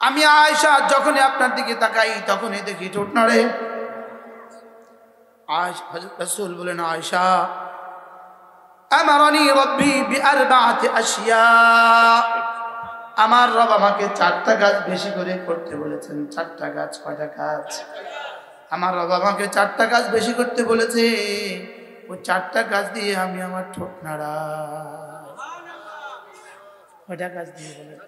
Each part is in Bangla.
আমি আয়েশা যখনই আপনার দিকে তাকাই তখনই দেখি ঠোঁট নাড়ে। হযরত রাসূল বলেন, আয়েশা আমারানি রাব্বি বিআরবাআতি আশিয়া, আমার রব আমাকে 4টা কাজ বেশি করে করতে বলেছেন। 4টা কাজ। কয়টা কাজ? আমার রব আমাকে 4টা কাজ বেশি করতে বলেছে। ওই 4টা কাজ দিয়ে আমি আমার ঠোঁট নাড়াই। কয়টা কাজ দিয়ে বলেন?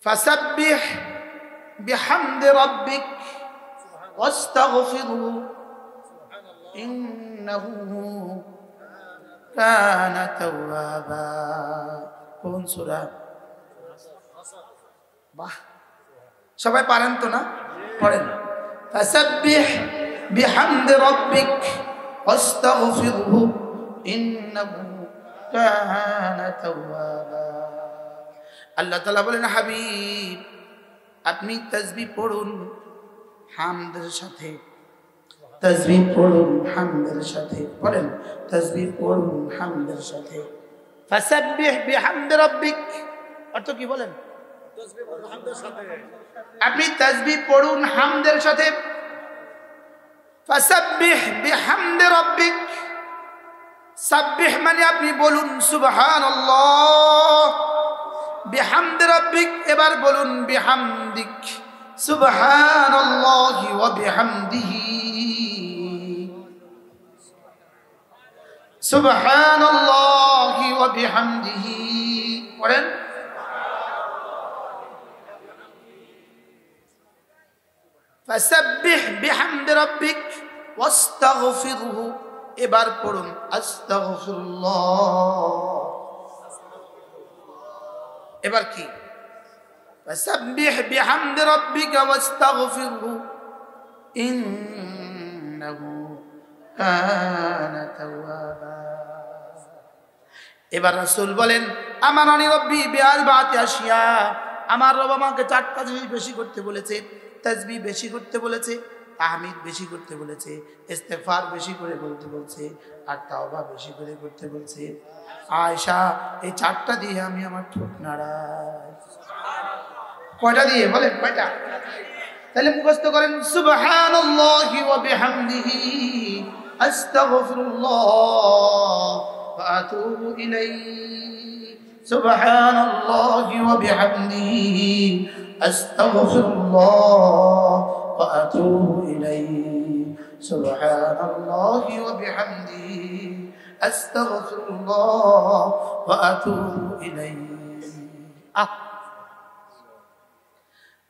ফাসাব্বিহ বিহামদি রাব্বিক ওয়াস্তাগফিরহু ইন্নাহু কানা তাওয়াবা। কোন সূরা? বাহ, সবাই পারেন তো না? পড়েন। ফাসাব্বিহ বিহামদি রাব্বিক ওয়াস্তাগফিরহু ইন্নাহু কানা তাওয়াবা। আল্লাহ তাআলা বলেন, হাবিব আপনি তাসবিহ পড়ুন হামদের সাথে। তাসবিহ পড়ুন হামদের সাথে। পড়েন, তাসবিহ পড়ুন হামদের সাথে। ফাসাব্বিহ বিহামদি রাব্বিক অর্থ কি বলেন? তাসবিহ পড়ুন হামদের সাথে। আপনি তাসবিহ পড়ুন হামদের সাথে। ফাসাব্বিহ বিহামদি রাব্বিক, সাব্বিহ মানে আপনি বলুন সুবহানাল্লাহ। বিহামদি রাব্বিক এবার বলুন বিহামদিক, সুবহানাল্লাহি ওয়া বিহামদিহি, সুবহানাল্লাহি ওয়া বিহামদিহি। পড়েন, ফাসাব্বিহ বিহামদি রাব্বিক ওয়াস্তাগফিরহু, এবার পড়ুন আস্তাগফিরুল্লাহ। এবার কি? ফাসাব্বিহ বিহামদি রাব্বিকা ওয়াস্তাগফিরহু ইন্নাহু কানা তাওয়াবা। এবার রাসূল বলেন, আমারানি রাব্বি বিআরবাআতি আশিয়া, আমার রব আমাকে 4টা জিনিস বেশি করতে বলেছে। তাসবিহ বেশি করতে বলেছে, তাহমিদ বেশি করতে বলেছে, ইস্তেগফার বেশি করে বলতে বলছে, আর তাওবা বেশি করে করতে বলছে। আয়েশা এই 4টা দিয়ে আমি আমার ঠোঁট নাড়াই। কয়টা দিয়ে বলেন? কয়টা? তাহলে মুখস্থ করেন, সুবহানাল্লাহি ওয়া বিহামদিহি আস্তাগফিরুল্লাহ ওয়া আতুবু ইলাইহি, সুবহানাল্লাহি ওয়া বিহামদিহি আস্তাগফিরুল্লাহ ওয়া আতুবু ইলাইহি, সুবহানাল্লাহি ওয়া বিহামদিহি আস্তাগফিরুল্লাহ ওয়া আতুবু ইলাইহি।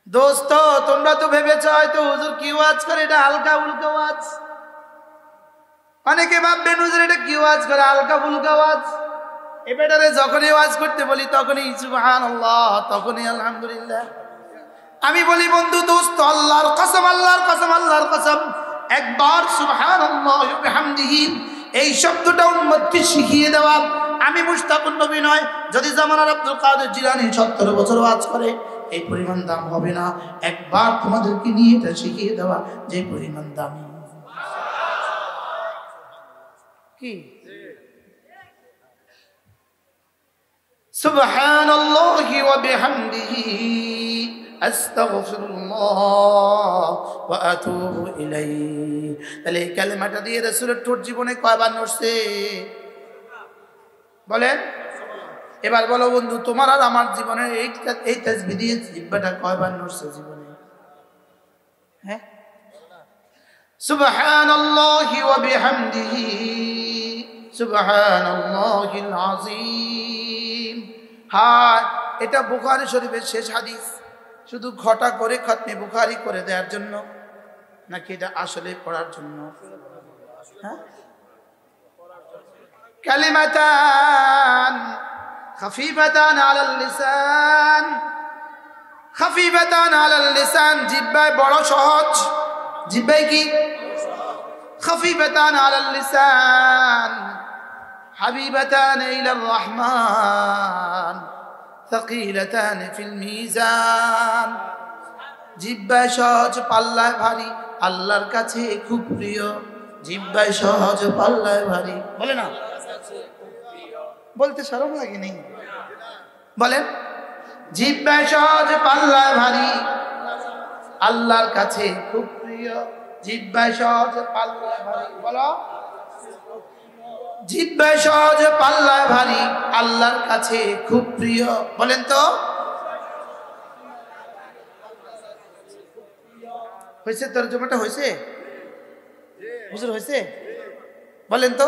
দোস্ত তোমরা তো ভেবেছো হয়তো হুজুর কি ওয়াজ করে, এটা হালকা ফুলকা ওয়াজ। অনেকে ভাববেন হুজুর এটা কি ওয়াজ করে, হালকা ফুলকা ওয়াজ। এবারে যখনই ওয়াজ করতে বলি তখনই সুবহানাল্লাহ, তখনই আলহামদুলিল্লাহ। আমি বলি বন্ধু দোস্ত, আল্লাহর কসম, আল্লাহর কসম, আল্লাহর কসম, একবার সুবহানাল্লাহি ওয়া বিহামদিহি এই শব্দটা উম্মতকে শিখিয়ে দেওয়া। আমি মুশতাকুন নবী নয়, যদি জামানার আব্দুল কাদের জিলানী 70 বছর ওয়াজ করে এই পরিমাণ দাম হবে না। একবার তোমাদেরকে নিয়ে এটা শিখিয়ে দেওয়া যে পরিমাণ দামি। কি? সুবহানাল্লাহি ওয়া বিহামদিহি আস্তাগফিরুল্লাহ ওয়া আতুবু ইলাইহি। তাহলে এই কালেমাটা দিয়ে রাসূলের ঠোঁট জীবনে কয়বার নড়ছে বলেন? এবার বলো বন্ধু, তোমার আর আমার জীবনে এই তাসবিহ দিয়ে জিহ্বাটা কয়বার নড়ছে জীবনে? হ্যাঁ, সুবহানাল্লাহি ওয়া বিহামদিহি সুবহানাল্লাহিল আযীম। হ্যাঁ, এটা বুখারী শরীফের শেষ হাদিস। শুধু ঘটা করে খতমে বুখারী করে দেওয়ার জন্য নাকি এটা আসলে পড়ার জন্য? হ্যাঁ, কালিমাতান খাফিফাতান আলাল লিসান, খাফিফাতান আলাল লিসান, জিহ্বায় বড় সহজ। জিহ্বায় কি? খাফিফাতান আলাল লিসান হাবিবাতান ইলার রহমান সাকিলাতান ফিল মিজান। জিহ্বায় সহজ, পাল্লায় ভারী, আল্লাহর কাছে খুব প্রিয়। জিহ্বায় সহজ, পাল্লায় ভারী। বলে না, বলতে শরম লাগে নেই? বলেন, জিহ্বায় সহজ পাল্লায় ভারী আল্লাহর কাছে খুব প্রিয়। জিহ্বায় সহজ পাল্লায় ভারী, বলো জিহ্বায় সহজ পাল্লায় ভারী আল্লাহর কাছে খুব প্রিয়। বলেন তো হয়েছে? তর্জমাটা হয়েছে? হুজুর হয়েছে? বলেন তো।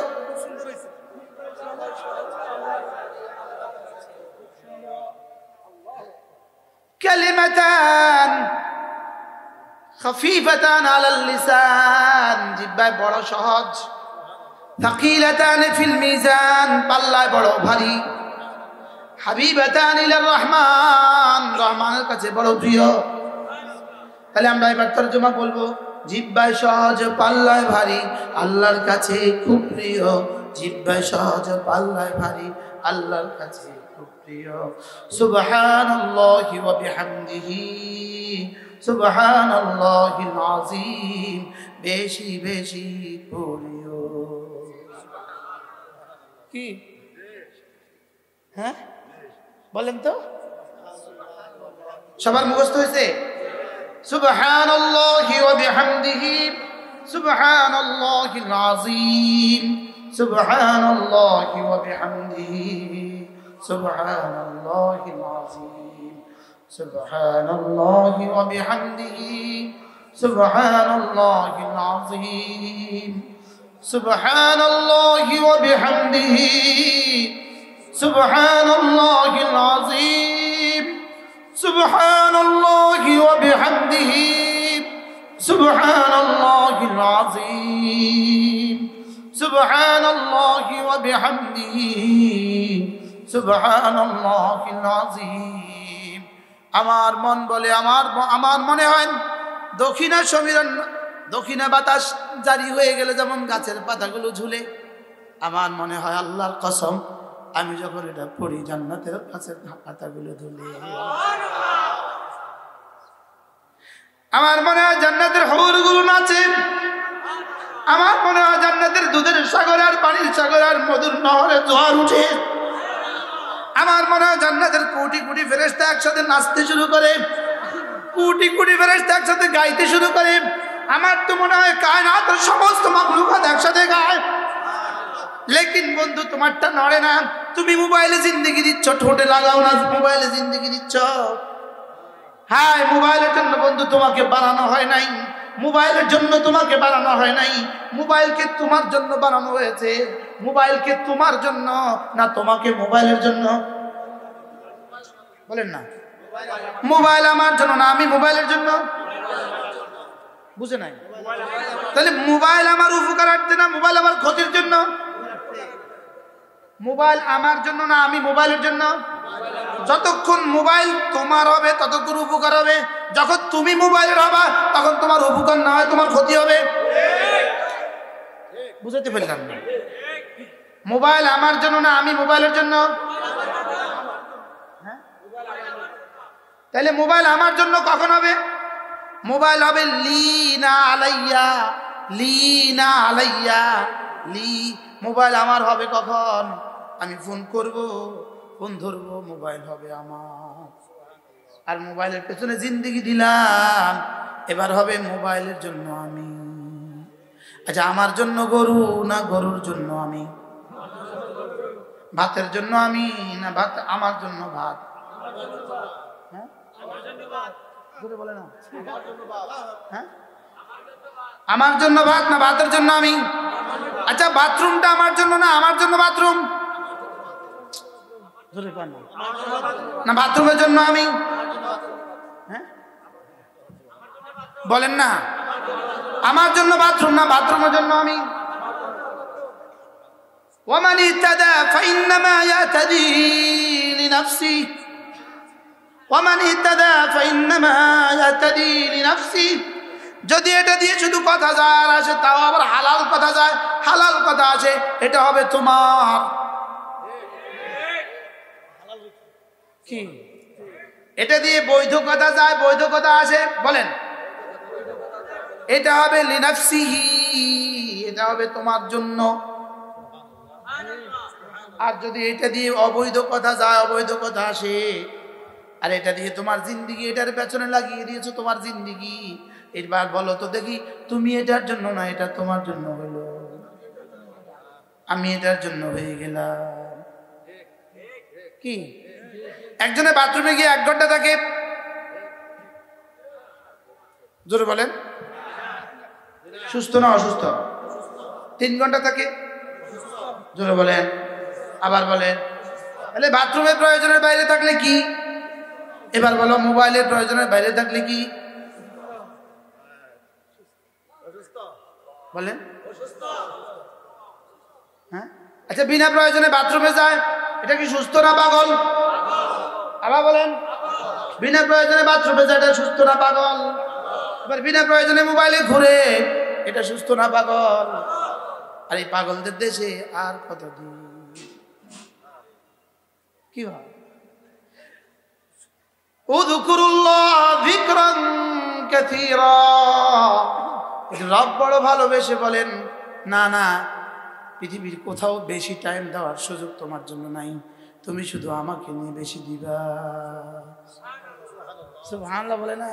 কালিমাতান খাফিফাতান আলাল লিসান, জিহ্বায় বড় সহজ, থাকিলাতান ফিল মিজান, পাল্লায় বড় ভারী, হাবিবাতান ইলার রহমান, রহমানের কাছে বড় প্রিয়। তাহলে আমরা এবার তরজমা বলবো, জিহ্বায় সহজ পাল্লায় ভারী আল্লাহর কাছে খুব প্রিয়। জিহ্বায় সহজ পাল্লায় ভারী আল্লাহর কাছে খুব প্রিয়। সুবহানাল্লাহি ওয়া বিহামদিহি সুবহানাল্লাহিল আযীম, বেশি বেশি পড়িও। কি হ্যাঁ বলেন তো, সবার মুখস্থ হয়েছে? সুবহানাল্লাহি ওয়া বিহামদিহি সুবহানাল্লাহিল আযীম সুবহানাল্লাহি ওয়া বিহামদিহি সুবহানাল্লাহিল আযীম সুবহানাল্লাহি ওয়া বিহামদিহি সুবহানাল্লাহিল আযীম সুবহানাল্লাহি ওয়া বিহামদিহি সুবহানাল্লাহিল আযীম সুবহানাল্লাহি ওয়া বিহামদিহি সুবহানাল্লাহিল আযীম সুবহানাল্লাহি ওয়া বিহামদিহি সুবহানাল্লাহিল আযীম। আমার মন বলে, আমার মনে হয় দক্ষিণা সমীরণ, দক্ষিণা বাতাস জারি হয়ে গেলে যেমন গাছের পাতাগুলো ঝুলে, আমার মনে হয় আল্লাহর কসম আমি যখন এটা পড়ি জান্নাতের গাছের পাতাগুলো ঝুলে। আমার মনে হয় জান্নাতের হৌরগুলো নাচে। আমার মনে হয় জান্নাতের দুধের সাগর আর পানির সাগর আর মধুর নহরে জোয়ার উঠে। আমার মনে হয় জান্নাতের কোটি কোটি ফেরেশতা একসাথে নাচতে শুরু করে, কোটি কোটি ফেরেশতা একসাথে গাইতে শুরু করে। আমার তো মনে হয় কায়নাতের সমস্ত মাখলুকাত একসাথে গায়। লেকিন বন্ধু তোমারটা নড়ে না। তুমি মোবাইলে জিন্দেগি দিচ্ছ, ঠোঁটে লাগাও না, মোবাইলে জিন্দেগি দিচ্ছ। হ্যাঁ, মোবাইলের জন্য বন্ধু তোমাকে বানানো হয় নাই, মোবাইলের জন্য তোমাকে বানানো হয় নাই। মোবাইলকে তোমার জন্য বানানো হয়েছে। মোবাইলকে তোমার জন্য না তোমাকে মোবাইলের জন্য? বলেন না, মোবাইল আমার জন্য না আমি মোবাইলের জন্য? বুঝে নাই? তাহলে মোবাইল আমার উপকারার্থে না মোবাইল আমার ক্ষতির জন্য? মোবাইল আমার জন্য না আমি মোবাইলের জন্য? যতক্ষণ মোবাইল তোমার হবে ততক্ষণ উপকার হবে। যখন তুমি মোবাইলের হবা তখন তোমার উপকার না হয় তোমার ক্ষতি হবে। বুঝতে পারলাম না? মোবাইল আমার জন্য না আমি মোবাইলের জন্য? তাহলে মোবাইল আমার জন্য কখন হবে? মোবাইল হবে লিনা আলাইয়া, লিনা আলাইয়া, লি। মোবাইল আমার হবে কখন? আমি ফোন করব, ফোন ধরবো, মোবাইল হবে আমার। আর মোবাইলের পেছনে জিন্দেগি দিলাম, এবার হবে মোবাইলের জন্য আমি। আচ্ছা, আমার জন্য গরু না গরুর জন্য আমি? ভাতের জন্য আমি না ভাত আমার জন্য ভাত? হ্যাঁ বলে না, হ্যাঁ আমার জন্য ভাত না ভাতের জন্য আমি? আচ্ছা, বাথরুমটা আমার জন্য না আমার জন্য বাথরুম? না বাথরুমের জন্য আমি? হ্যাঁ বলেন না, আমার জন্য বাথরুম না বাথরুমের জন্য আমি? ওয়ামান ইহতাদা ফাইন্নামা ইয়াহতাদি লিনাফসি, ওয়ামান ইহতাদা ফাইন্নামা ইয়াহতাদি লিনাফসি। যদি এটা দিয়ে শুধু কথা যায় আর আসে, তাও আবার হালাল কথা যায়, হালাল কথা আসে, এটা হবে তোমার। কি এটা দিয়ে বৈধ কথা যায়, বৈধ কথা আসে, বলেন এটা হবে লিনাফসিহি, এটা হবে তোমার জন্য। আর যদি এটা দিয়ে অবৈধ কথা যায়, অবৈধ কথা আসে, আর এটা দিয়ে তোমার জিন্দিগি, এটার পেছনে লাগিয়ে দিয়েছো তোমার জিন্দিগি। এবার বলো তো দেখি, তুমি এটার জন্য না, এটা তোমার জন্য হইলো, আমি এটার জন্য হয়ে গেলাম। কি একজনে বাথরুমে গিয়ে 1 ঘন্টা থাকে, জোরে বলেন, সুস্থ না অসুস্থ? 3 ঘন্টা থাকে, জোরে বলেন, আবার বলেন। তাহলে বাথরুমের প্রয়োজনের বাইরে থাকলে কি? এবার বলো, মোবাইলের প্রয়োজনের বাইরে থাকলে কি বলেন? হ্যাঁ, আচ্ছা, বিনা প্রয়োজনে বাথরুমে যায়, এটা কি সুস্থ না পাগল? আবার বলেন, বিনা প্রয়োজনে বাথরুমে যায়, এটা সুস্থ না পাগল? এবার বিনা প্রয়োজনে মোবাইলে ঘুরে, এটা সুস্থ না পাগল? আর এই পাগলদের দেশে আর কতদিন? কি হয়? উযকুরুল্লাহ যিকরান কাসীরা। রব বড় ভালোবেসে বলেন, না না, পৃথিবীর কোথাও বেশি টাইম দেওয়ার সুযোগ তোমার জন্য নাই, তুমি শুধু আমাকে নিয়ে বেশি দিবা। সুবহানাল্লাহ বলে না?